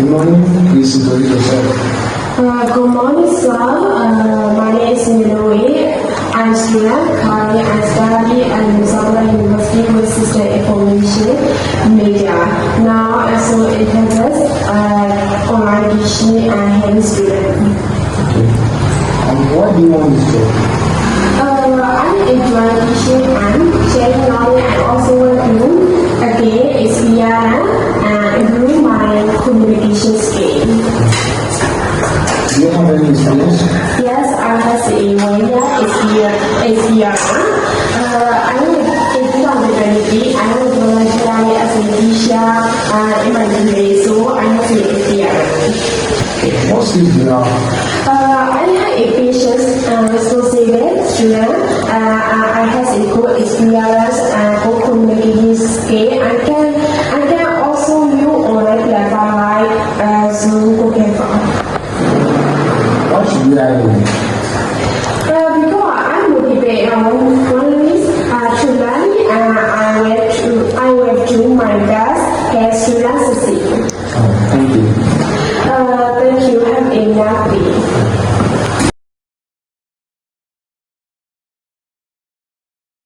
Good morning. Please introduce yourself. Good morning, sir. My name is Minoi. I'm student. Currently, I study at Missouri University with System Information Media. Now, I'm so interested online teaching and health student. Okay. What do you want to do? I enjoy teaching and sharing knowledge and also want to again experience and improve my communication skill. Do you have any experience? Yes, I have a 1 year experience. I in 2020, I was volunteering as a teacher in my degree, so I have a experience. What skills do you have? I have a patience and responsible student. I have a good experience and good communication skill. I can also use online platform like Zoom, Google Form. What should we do?